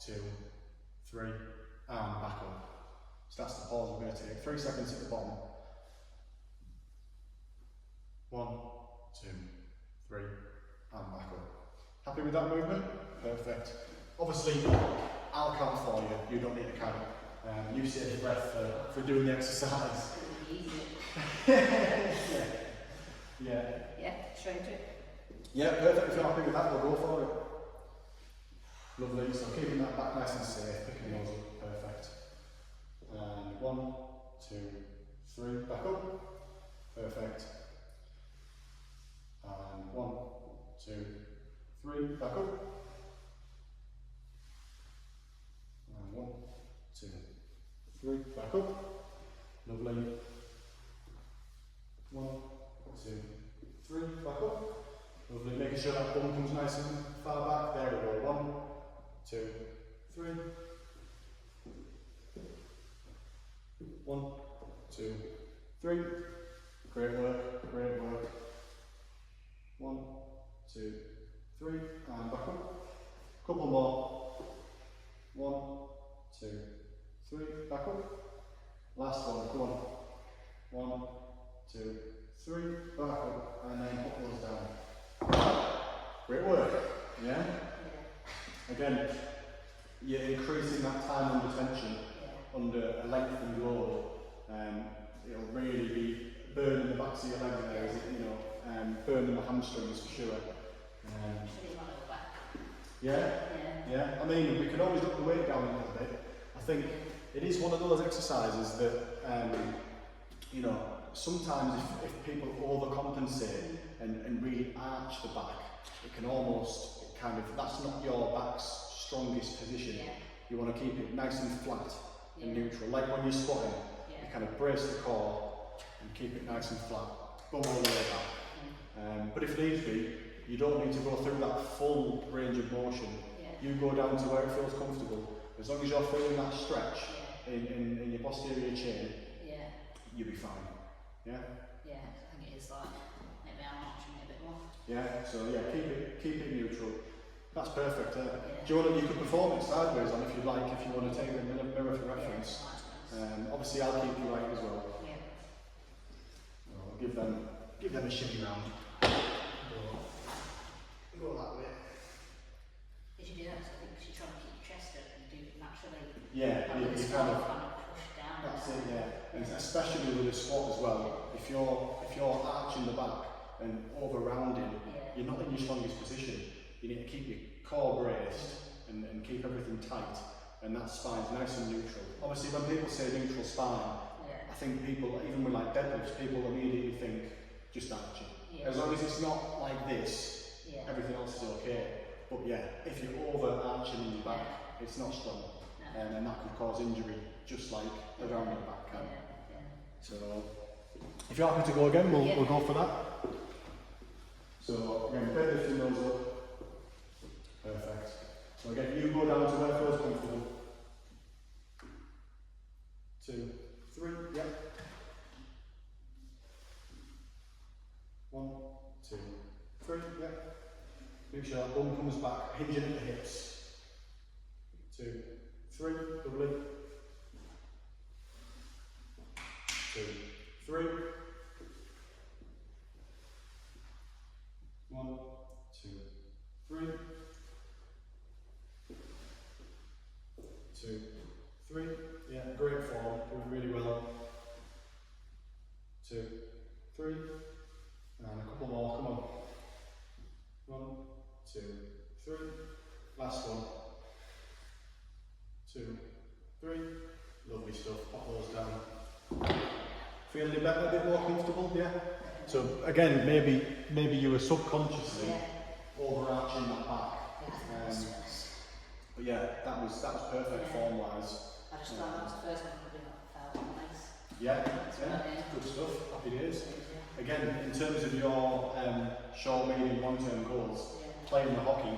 2, 3, and back up. So that's the pause we're going to take. 3 seconds at the bottom. 1, 2, 3, and back up. Happy with that movement? Perfect. Obviously, I'll count for you. You don't need to count. You save your breath for doing the exercise. Yeah, straight to it. Yeah, perfect. If you're happy with that, we'll go for it. Lovely. So keeping that back nice and safe, picking those up. Perfect. And 1, 2, 3, back up. Perfect. And 1, 2, 3, back up. Lovely. 1, 2, 3, back up. Lovely. Making sure that bum comes nice and far back. There we go. 1, 2, 3. 1, 2, 3. Great work, great work. 1, 2, 3, and back up. Couple more. 1, 2, 3, back up. Last one, come on. 1, 2, 3, back up, and then put those down. Great work, yeah? Again, you're increasing that time under tension, under a lengthened load. It'll really be burning the backs of your legs there, you know, burning the hamstrings for sure. Yeah. I mean, we can always drop the weight down a little bit. I think it is one of those exercises that, you know, sometimes if people overcompensate and really arch the back, it can almost that's not your back's strongest position. You want to keep it nice and flat and neutral, like when you're squatting. You kind of brace the core and keep it nice and flat, bum all the way back. But if needs be, you don't need to go through that full range of motion. You go down to where it feels comfortable. As long as you're feeling that stretch in your posterior chain, you'll be fine. Yeah? Yeah, I think it is like, maybe I'm arching it a bit more. Yeah, so yeah, keep it neutral. That's perfect. Do you could perform it sideways on if you'd like, if you want to take the mirror for reference. Obviously I'll keep you right as well. I'll give them a shimmy round. Go that way. As you do that, I think you're trying to keep your chest up and do it naturally. Yeah, you kind of push down. That's it, yeah. And especially with a squat as well. If you're arching the back and over rounding, you're not in your strongest position. You need to keep your core braced and keep everything tight, and that spine's nice and neutral. Obviously, when people say neutral spine, I think people, even with like deadlifts, people immediately think just arch it. As long as it's not like this, everything else is okay. But yeah, if you're over arching in your back, it's not strong, and that could cause injury, just like around the back can. So, if you're happy to go again, we'll go for that. So again, deadlifting those up. Perfect. So again, you go down to where it feels comfortable. 2, 3, yep. 1, 2, 3, yep. Make sure that bum comes back, hinging at the hips. 2, 3, lovely. 2, 3. 1, 2, 3. 2, 3. Yeah, great form, doing really well. 2, 3. And a couple more, come on. 1, 2, 3. Last one. 2, 3. Lovely stuff, pop those down. Feeling a bit more comfortable, yeah? So again, maybe you were subconsciously overarching that back. But yeah, that was perfect form wise. I just thought that was the first one probably not felt nice. Yeah, good stuff, happy days. Again, in terms of your short, medium, long-term goals, playing the hockey,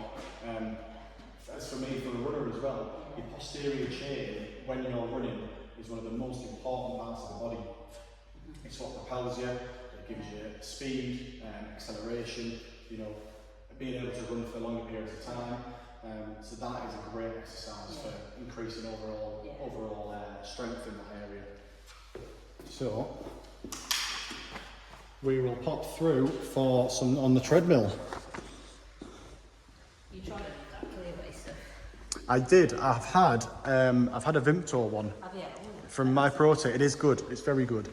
as for me, for a runner as well, your posterior chain, when you're running, is one of the most important parts of the body. It's what propels you, it gives you speed, acceleration, you know, being able to run for longer periods of time. So that is a great exercise for increasing overall strength in that area. So we will pop through for some on the treadmill. You tried to do that clearway stuff? I did. I've had a Vimtor one from My Protein. It is good. It's very good.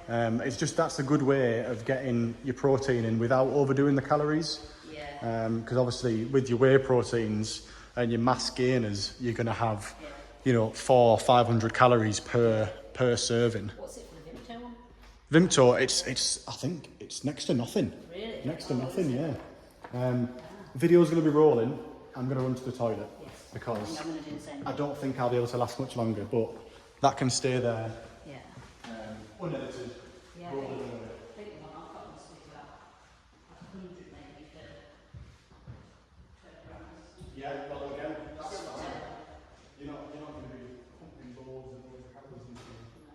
It's just that's a good way of getting your protein in without overdoing the calories. Because obviously with your whey proteins and your mass gainers, you're going to have, you know, 400 or 500 calories per serving. What's it for the Vimto one? Vimtor, it's I think it's next to nothing. Really? Next to nothing, yeah. Video's going to be rolling. I'm going to run to the toilet because I'm gonna do the same. I don't think I'll be able to last much longer, but that can stay there. unedited. Yeah, Roll I it think, over. I think the one I've got must be about 100 maybe for 20 grams. Yeah, well again, that's fine. You're not going to be pumping loads and loads of calories into it.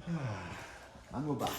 No. And we're back.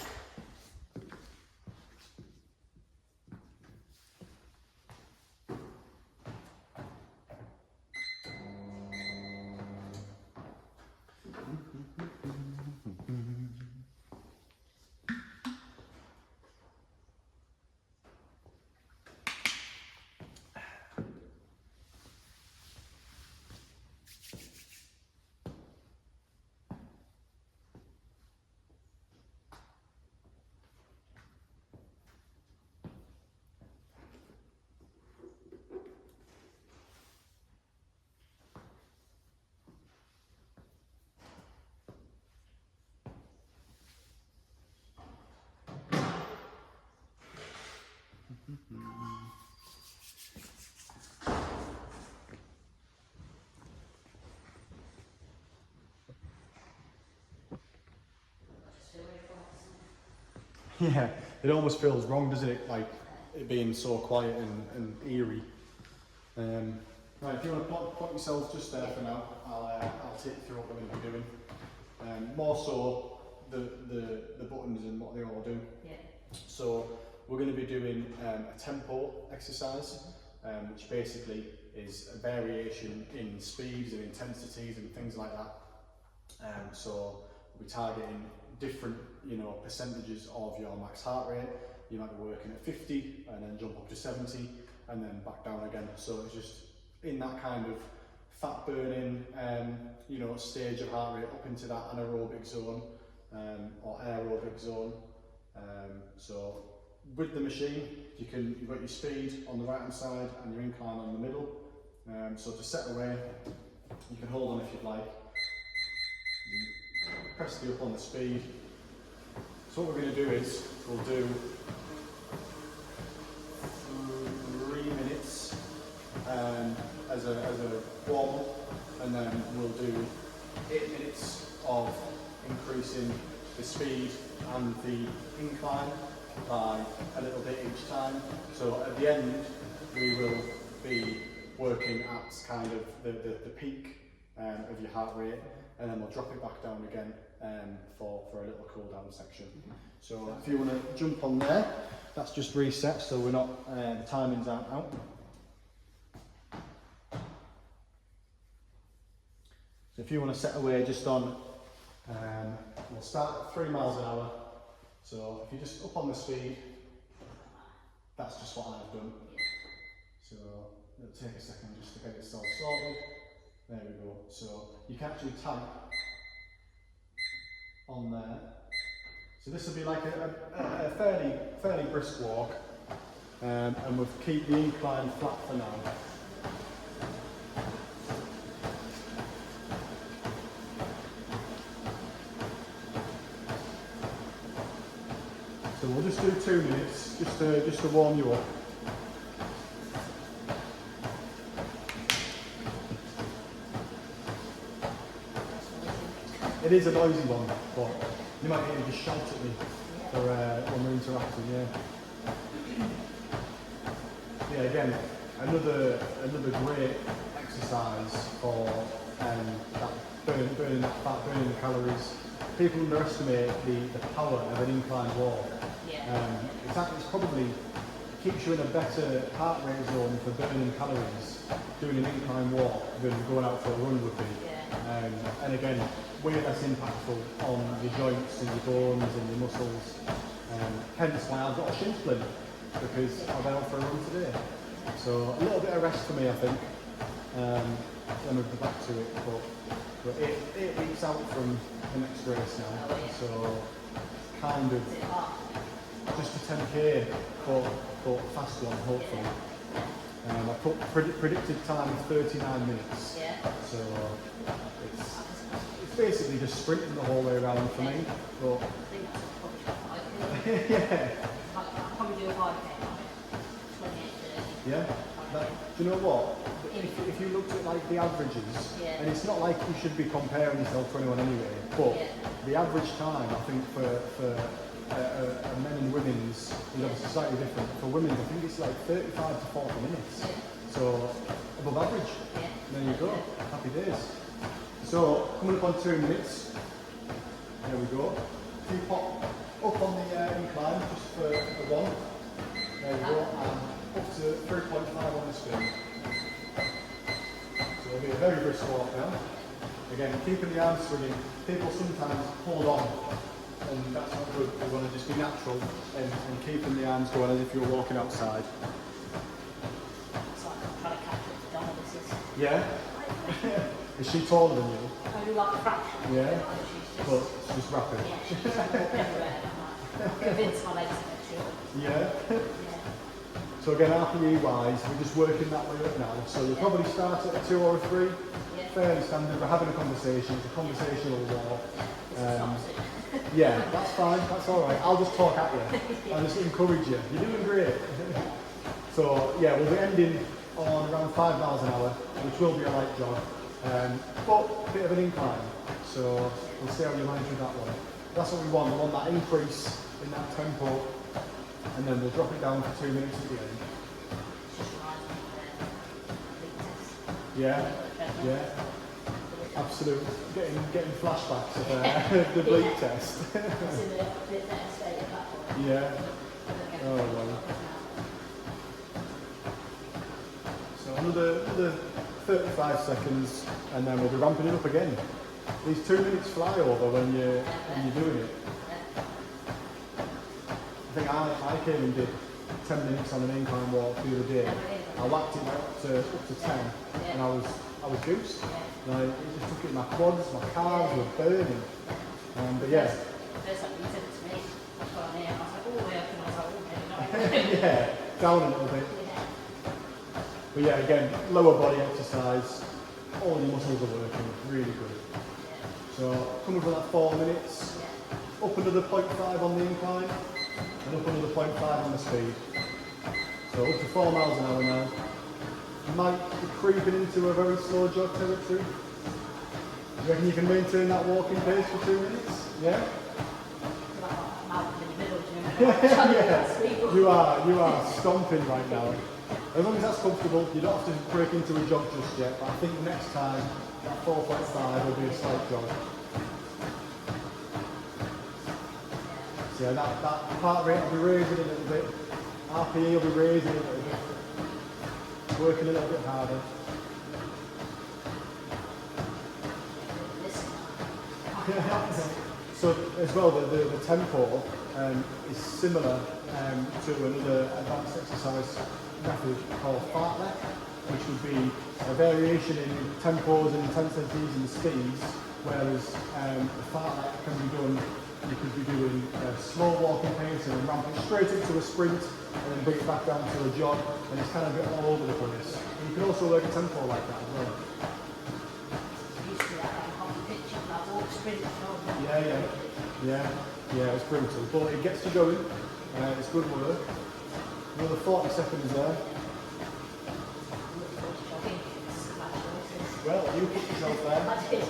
Yeah, it almost feels wrong, doesn't it? Like it being so quiet and eerie. Right, if you want to plot yourself just there for now, I'll take you through what we're going to be doing. More so the buttons and what they all do. Yeah. So we're going to be doing a tempo exercise, which basically is a variation in speeds and intensities and things like that. So we'll be targeting different, percentages of your max heart rate. You might be working at 50 and then jump up to 70 and then back down again. So it's just in that kind of fat burning, stage of heart rate up into that anaerobic zone or aerobic zone. So with the machine, you've got your speed on the right hand side and your incline on the middle. So to set away, you can hold on if you'd like. Press the up on the speed. So what we're going to do is we'll do 3 minutes as a warm up, and then we'll do 8 minutes of increasing the speed and the incline by a little bit each time. So at the end we will be working at kind of the peak of your heart rate, and then we'll drop it back down again for a little cool down section. So if you want to jump on there, that's just reset so we're not, the timings aren't out. So if you want to set away just on, we'll start at 3 miles an hour. So if you just up on the speed, that's just what I've done. So it'll take a second just to get itself sorted. There we go. So you can actually type on there. So this will be like a fairly brisk walk, and we'll keep the incline flat for now. So we'll just do 2 minutes, just to warm you up. It is a noisy one, but you might hear me just shout at me. when we're interacting, yeah. Yeah, again, another great exercise for that burning that fat, burning the calories. People underestimate the power of an inclined wall. It's probably keeps you in a better heart rate zone for burning calories doing an incline walk than going out for a run would be. And again, way less impactful on your joints and your bones and your muscles. Hence why I've got a shin splint, because I went out for a run today. So a little bit of rest for me, I think. Then we'll go back to it, but 8 weeks out from the next race now, so kind of just a 10k, but a fast one, hopefully. I put predicted time of 39 minutes, so it's basically just sprinting the whole way around for me. But I think that's yeah. I'll probably do a 5k, 28, 30. Yeah. Do you know what? If you looked at like the averages, and it's not like you should be comparing yourself to anyone anyway, but the average time I think for men and women's is obviously slightly different. For women, I think it's like 35 to 40 minutes. So above average. There you go. Happy days. So coming up on 2 minutes. There we go. If you pop up on the incline just for a one. There we go. And up to 3.5 on the screen. So it'll be a very brisk walk now. Again, keeping the arms swinging. People sometimes hold on, and that's not good. We want to just be natural and keeping the arms going as if you're walking outside. It's like I'm trying to catch up to Donna, this is. Yeah? Is she taller than you? Only like a fraction. Yeah? She's But she's rapid. yeah, she's everywhere. I'm convinced my legs are short. Yeah? Yeah. So again, RPE wise, we're just working that way up now. So we'll probably start at a 2 or a 3. Fairly standard. We're having a conversation. It's a conversational walk. Yeah, that's fine. That's all right. I'll just talk at you. I'll just encourage you. You're doing great. So yeah, we'll be ending on around 5 miles an hour, which will be a light jog, but a bit of an incline. So we'll see how you manage with that one. That's what we want. We want that increase in that tempo, and then we'll drop it down for 2 minutes at the end. Yeah, yeah, absolutely. Getting flashbacks of the bleep test. It's in a bit better state at that point. Yeah. Oh well. So another 35 seconds, and then we'll be ramping it up again. These 2 minutes fly over when you're doing it. I think I came and did 10 minutes on an incline walk the other day. I whacked it up to 10, and I was goose. Like, it just took it in my quads, my calves were burning. But yeah. First time you said it to me, that's what I mean. I was like, oh, yeah, and I was like, oh, okay, Yeah, down a little bit. But yeah, again, lower body exercise, all your muscles are working, really good. So coming for that 4 minutes, up another 0.5 on the incline, and up another 0.5 on the speed. So up to 4 miles an hour now. You might be creeping into a very slow jog territory. You reckon you can maintain that walking pace for 2 minutes? Yeah? Yeah, you are stomping right now. As long as that's comfortable, you don't have to break into a jog just yet, but I think next time that 4.5 will be a slight jog. So yeah, that heart rate will be raising a little bit, RPE will be raising a little bit, working a little bit harder. So as well, the tempo is similar to another advanced exercise method called fartlek, which would be a variation in tempos and intensities and speeds, whereas the fartlek can be done, you could be doing slow walking pace and ramp it straight into a sprint and then bring it back down to a jog, and it's kind of a bit all over the place. And you can also work a tempo like that as well. Yeah, it's brutal, but it gets you going. It's good work. Another 40 seconds there. Well, you put yourself there.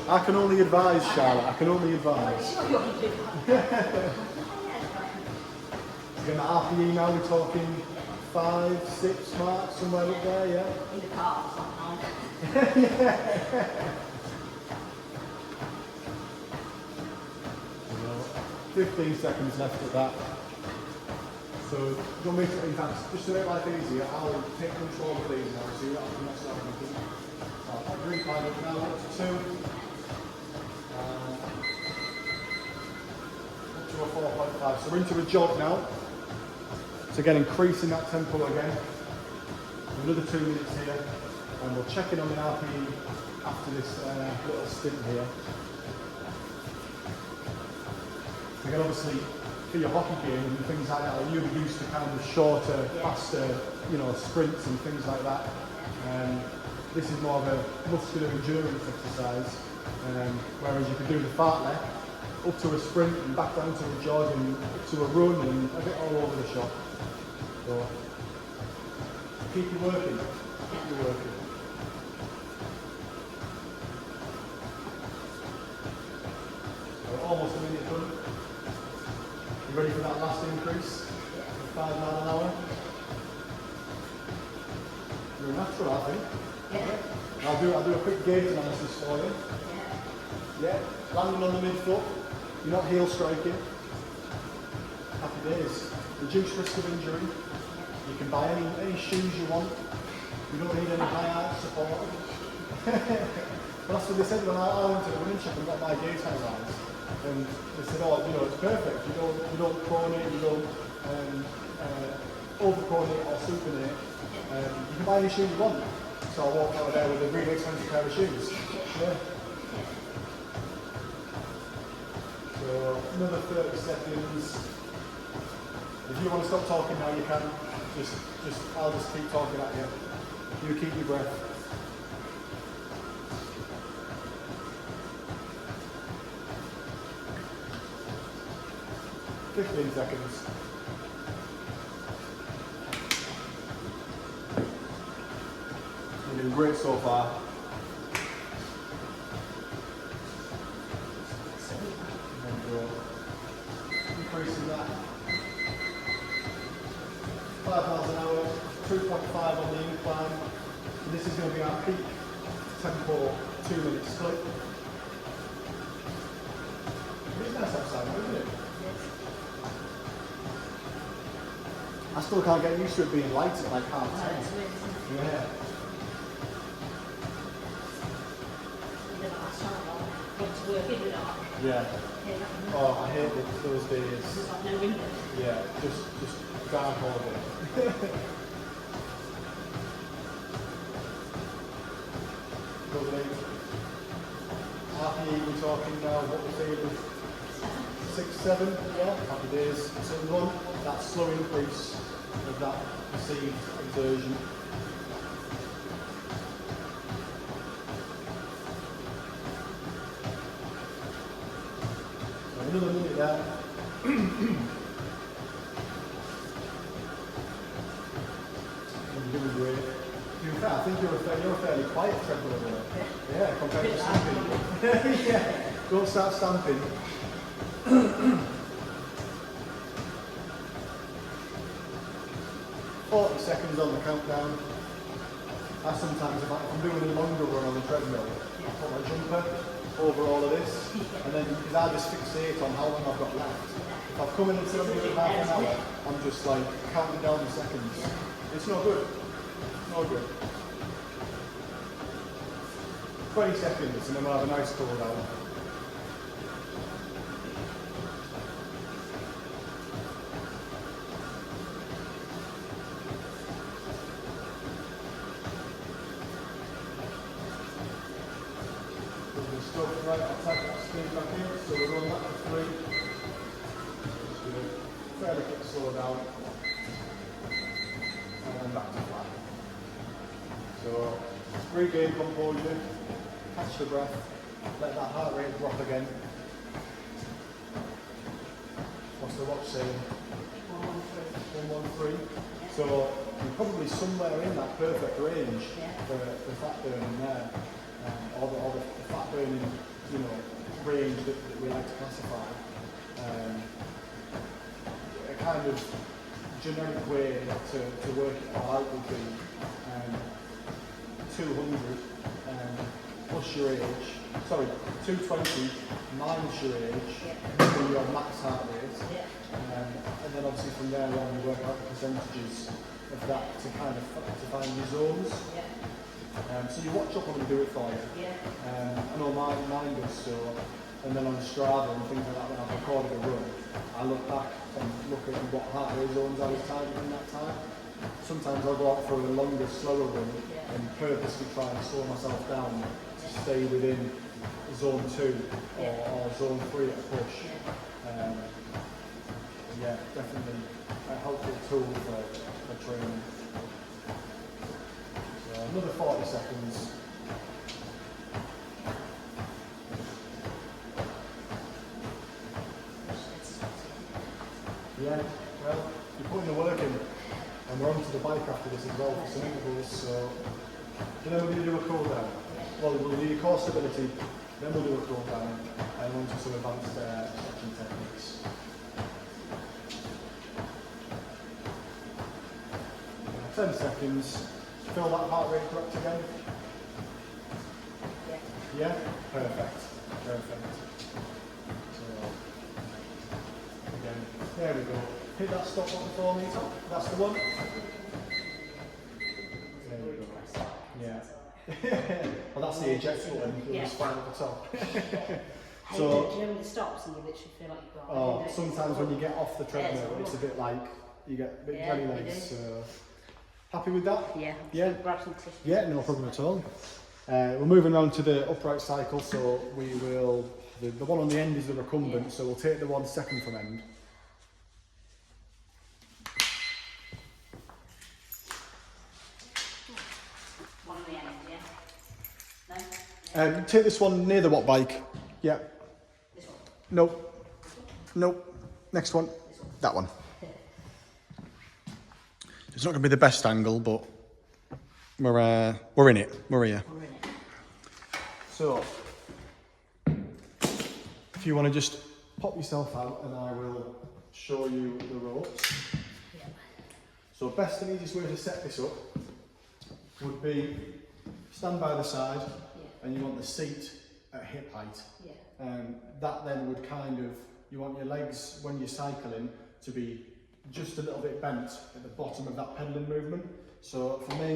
I can only advise, Charlotte. I can only advise. Again, the RPE now, we're talking 5, 6 marks, somewhere up there, yeah? In the car, it's not hard. Yeah. 15 seconds left of that. So, do you want me to, in fact, just to make life easier, I'll take control of these now, so you're not going to mess up anything. I'll bring mine up now, up to 2. Up to a 4.5. So we're into a jog now. So again, increasing that tempo again. Another 2 minutes here. And we'll check in on the RPE after this little stint here. Again, obviously, for your hockey game and things like that, you'll be used to kind of shorter, faster, you know, sprints and things like that. This is more of a muscular endurance exercise, whereas you could do the fartlek up to a sprint and back down to a jog and up to a run and a bit all over the shop. So keep you working, keep you working. So almost a minute done. You ready for that last increase? 5 miles an hour. You're a natural, I think. Yeah. I'll do a quick gait analysis for you. Yeah. Landing on the midfoot. You're not heel striking. Happy days. Reduced risk of injury. You can buy any shoes you want. You don't need any high support. But that's what they said when I went to the running shop and got my gait analysed. And they said, oh, you know, it's perfect. You don't pronate, you don't overpronate or supinate. You can buy any shoes you want. So I walked out there with a really expensive pair of shoes. Yeah. So another 30 seconds. If you want to stop talking now, you can. I'll just keep talking at you. You keep your breath. 15 seconds. You're doing great so far. Increasing that. 5 miles an hour, 2.5 on the incline. And this is going to be our peak tempo 2-minute split. It's nice outside, isn't it? I still can't get used to it being light at like 10:30. Yeah. Yeah. Oh, I hate those days. Yeah, just dark all day. Lovely. RPE we're talking now, what we're feeling? 6, 7, yeah, happy days. So one, that slow increase of that perceived exertion. So another minute there. You're doing great. In fact, I think you're a fairly quiet treadmill over there. Yeah, compared to stamping. Yeah, don't start stamping. 40 seconds on the countdown. I sometimes, if I'm doing a longer run on the treadmill, I put my jumper over all of this, and then because I just fixate on how long I've got left. If I've come in and said I'm doing half an hour, I'm just like counting down the seconds. It's no good. No good. 20 seconds, and then we'll have a nice cool down. Right, I'll take that speed back in, so we're on that for 3. Just do a fairly quick slow down, and then back to flat. So, regain composure, catch the breath, let that heart rate drop again. What's the watch saying? 113. So, you're probably somewhere in that perfect range for fat burning there, or the fat burning, you know, range that we like to classify. kind of generic way to work it out would be 200 plus your age, sorry, 220 minus your age, for your max heart rate, and then obviously from there on you work out the percentages of that to kind of to find your zones. So you watch up on and do it for you. I know mine does so, and then on Strava and things like that when I've recorded a run, I look back and look at what heart rate zones I was targeting that time. Sometimes I'll go out for a longer, slower run and purposely try and slow myself down to stay within zone 2 or zone 3 at a push. Yeah, definitely a helpful tool for training. So another 40 seconds. Yeah, well, you're putting the work in, and we're on to the bike after this as well for some intervals, so you know we're going to do a cool down. Well, we'll do your core stability, then we'll do a cool down, and on to some advanced stretching techniques. 10 seconds, feel that heart rate correct again? Yeah? Perfect. So, again, there we go. Hit that stop button for me, that's the one. There we go. Yeah. Well, that's the eject button, you'll just find at the top. So, do you know when it stops and you literally feel like you've got sometimes when you get off the treadmill, it's a bit like, you get a bit jelly legs, so. Happy with that? Yeah. Grab some tissue. Yeah, no problem at all. We're moving on to the upright cycle, so we will, the one on the end is the recumbent, so we'll take the 1 second from end. One on the end, yeah? No? Take this one near the watt bike. Yeah. This one? Nope. Next one. That one. It's not going to be the best angle, but we're in it. We're here. So, if you want to just pop yourself out, and I will show you the ropes. So, best and easiest way to set this up would be stand by the side, and you want the seat at hip height. That then would kind of, you want your legs when you're cycling to be just a little bit bent at the bottom of that pedalling movement. So for me,